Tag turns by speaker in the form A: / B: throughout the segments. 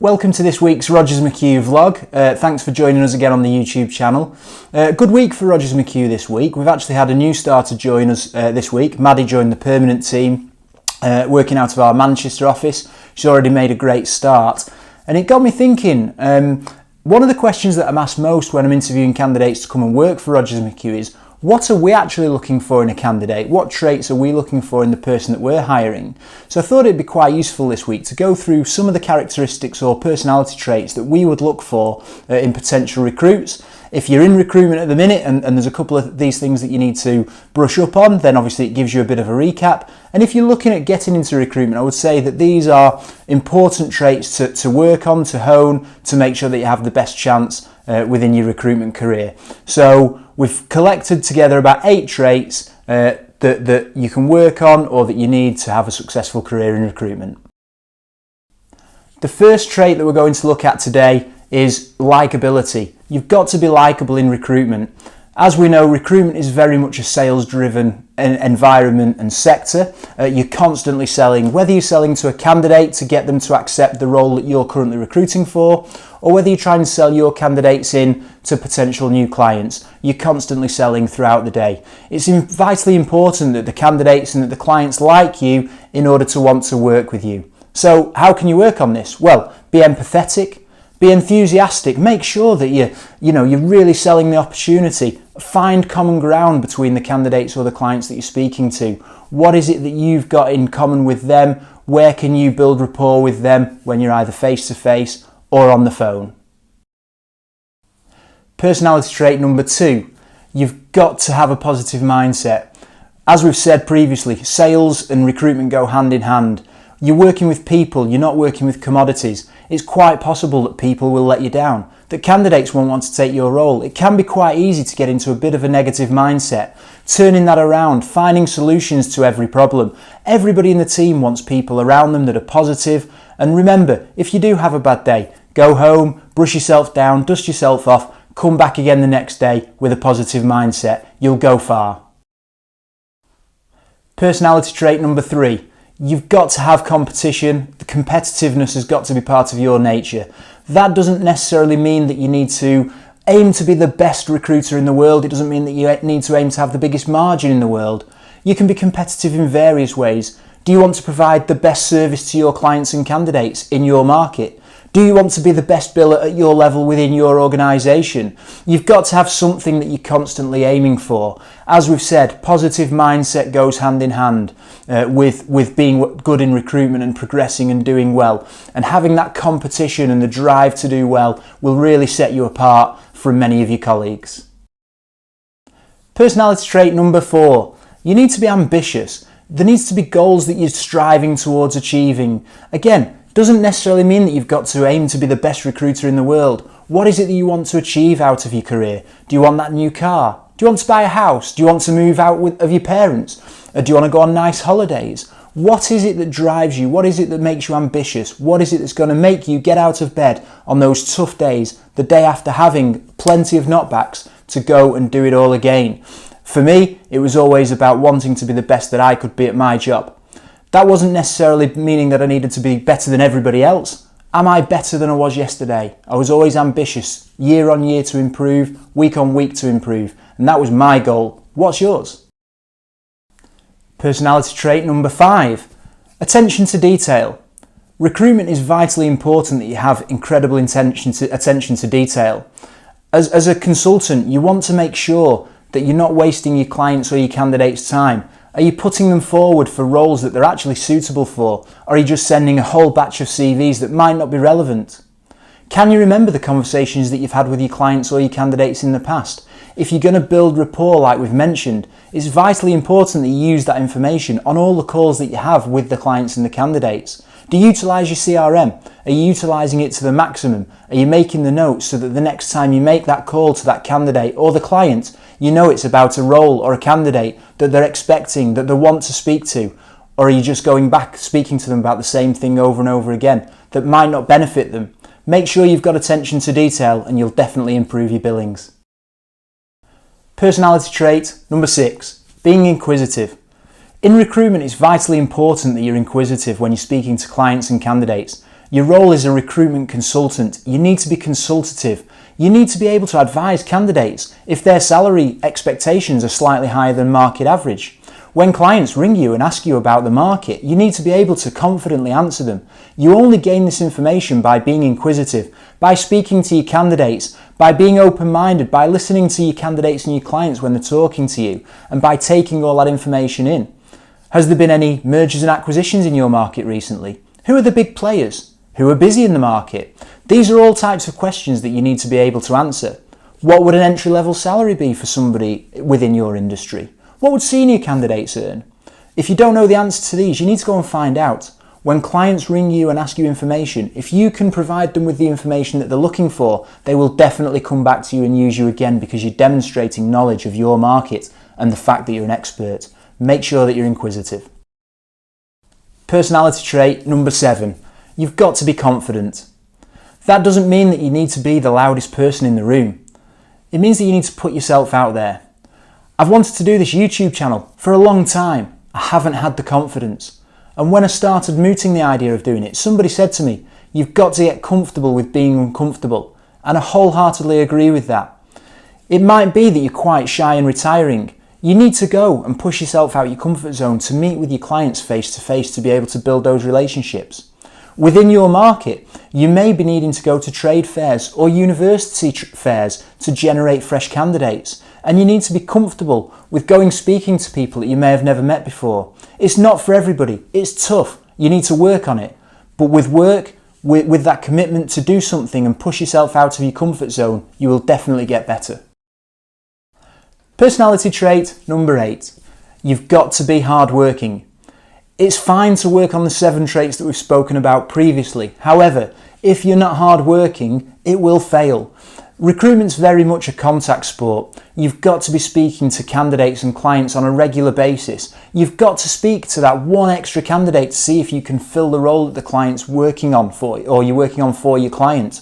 A: Welcome to this week's Rogers McHugh vlog. Thanks for joining us again on the YouTube channel. Good week for Rogers McHugh this week. We've actually had a new starter join us this week. Maddie joined the permanent team, working out of our Manchester office. She's already made a great start. And it got me thinking, one of the questions that I'm asked most when I'm interviewing candidates to come and work for Rogers McHugh is, what are we actually looking for in a candidate? What traits are we looking for in the person that we're hiring? So I thought it'd be quite useful this week to go through some of the characteristics or personality traits that we would look for in potential recruits. If you're in recruitment at the minute and there's a couple of these things that you need to brush up on, then obviously it gives you a bit of a recap. And if you're looking at getting into recruitment, I would say that these are important traits to work on, to hone, to make sure that you have the best chance within your recruitment career. So we've collected together about 8 traits that you can work on or that you need to have a successful career in recruitment. The first trait that we're going to look at today is likability. You've got to be likable in recruitment. As we know, recruitment is very much a sales-driven environment and sector. You're constantly selling, whether you're selling to a candidate to get them to accept the role that you're currently recruiting for, or whether you try and sell your candidates in to potential new clients. You're constantly selling throughout the day. It's vitally important that the candidates and that the clients like you in order to want to work with you. So how can you work on this? Well, be empathetic, be enthusiastic, make sure that you're really selling the opportunity. Find common ground between the candidates or the clients that you're speaking to. What is it that you've got in common with them? Where can you build rapport with them when you're either face to face or on the phone? Personality trait number 2, you've got to have a positive mindset. As we've said previously, sales and recruitment go hand in hand. You're working with people, you're not working with commodities. It's quite possible that people will let you down, that candidates won't want to take your role. It can be quite easy to get into a bit of a negative mindset. Turning that around, finding solutions to every problem. Everybody in the team wants people around them that are positive. And remember, if you do have a bad day, go home, brush yourself down, dust yourself off, come back again the next day with a positive mindset. You'll go far. Personality trait number 3. You've got to have competition. The competitiveness has got to be part of your nature. That doesn't necessarily mean that you need to aim to be the best recruiter in the world. It doesn't mean that you need to aim to have the biggest margin in the world. You can be competitive in various ways. Do you want to provide the best service to your clients and candidates in your market? Do you want to be the best biller at your level within your organisation? You've got to have something that you're constantly aiming for. As we've said, positive mindset goes hand in hand with being good in recruitment and progressing and doing well. And having that competition and the drive to do well will really set you apart from many of your colleagues. Personality trait number 4, you need to be ambitious. There needs to be goals that you're striving towards achieving. Again, doesn't necessarily mean that you've got to aim to be the best recruiter in the world. What is it that you want to achieve out of your career? Do you want that new car? Do you want to buy a house? Do you want to move out of your parents? Do you want to go on nice holidays? What is it that drives you? What is it that makes you ambitious? What is it that's going to make you get out of bed on those tough days, the day after having plenty of knockbacks, to go and do it all again? For me, it was always about wanting to be the best that I could be at my job. That wasn't necessarily meaning that I needed to be better than everybody else. Am I better than I was yesterday? I was always ambitious, year on year to improve, week on week to improve, and that was my goal. What's yours? Personality trait number 5, attention to detail. Recruitment is vitally important that you have incredible attention to detail. As a consultant, you want to make sure that you're not wasting your clients' or your candidates' time. Are you putting them forward for roles that they're actually suitable for? Or are you just sending a whole batch of CVs that might not be relevant? Can you remember the conversations that you've had with your clients or your candidates in the past? If you're going to build rapport like we've mentioned, it's vitally important that you use that information on all the calls that you have with the clients and the candidates. Do you utilise your CRM? Are you utilising it to the maximum? Are you making the notes so that the next time you make that call to that candidate or the client, you know it's about a role or a candidate that they're expecting, that they want to speak to? Or are you just going back speaking to them about the same thing over and over again that might not benefit them? Make sure you've got attention to detail and you'll definitely improve your billings. Personality trait number 6, being inquisitive. In recruitment, it's vitally important that you're inquisitive when you're speaking to clients and candidates. Your role is a recruitment consultant. You need to be consultative. You need to be able to advise candidates if their salary expectations are slightly higher than market average. When clients ring you and ask you about the market, you need to be able to confidently answer them. You only gain this information by being inquisitive, by speaking to your candidates, by being open-minded, by listening to your candidates and your clients when they're talking to you, and by taking all that information in. Has there been any mergers and acquisitions in your market recently? Who are the big players? Who are busy in the market? These are all types of questions that you need to be able to answer. What would an entry-level salary be for somebody within your industry? What would senior candidates earn? If you don't know the answer to these, you need to go and find out. When clients ring you and ask you information, if you can provide them with the information that they're looking for, they will definitely come back to you and use you again because you're demonstrating knowledge of your market and the fact that you're an expert. Make sure that you're inquisitive. Personality trait number 7. You've got to be confident. That doesn't mean that you need to be the loudest person in the room. It means that you need to put yourself out there. I've wanted to do this YouTube channel for a long time. I haven't had the confidence. And when I started mooting the idea of doing it, somebody said to me, you've got to get comfortable with being uncomfortable. And I wholeheartedly agree with that. It might be that you're quite shy and retiring. You need to go and push yourself out your comfort zone to meet with your clients face to face to be able to build those relationships. Within your market, you may be needing to go to trade fairs or university fairs to generate fresh candidates. And you need to be comfortable with going speaking to people that you may have never met before. It's not for everybody. It's tough. You need to work on it. But with work, with that commitment to do something and push yourself out of your comfort zone, you will definitely get better. Personality trait number 8. You've got to be hardworking. It's fine to work on the 7 traits that we've spoken about previously. However, if you're not hardworking, it will fail. Recruitment's very much a contact sport. You've got to be speaking to candidates and clients on a regular basis. You've got to speak to that one extra candidate to see if you can fill the role that the client's working on for you, or you're working on for your client.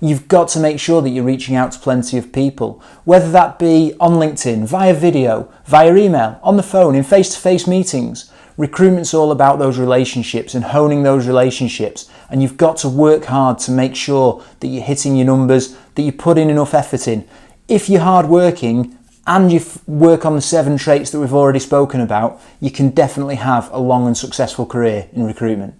A: You've got to make sure that you're reaching out to plenty of people, whether that be on LinkedIn, via video, via email, on the phone, in face-to-face meetings. Recruitment's all about those relationships and honing those relationships, and you've got to work hard to make sure that you're hitting your numbers, that you put in enough effort in. If you're hardworking and you work on the 7 traits that we've already spoken about, you can definitely have a long and successful career in recruitment.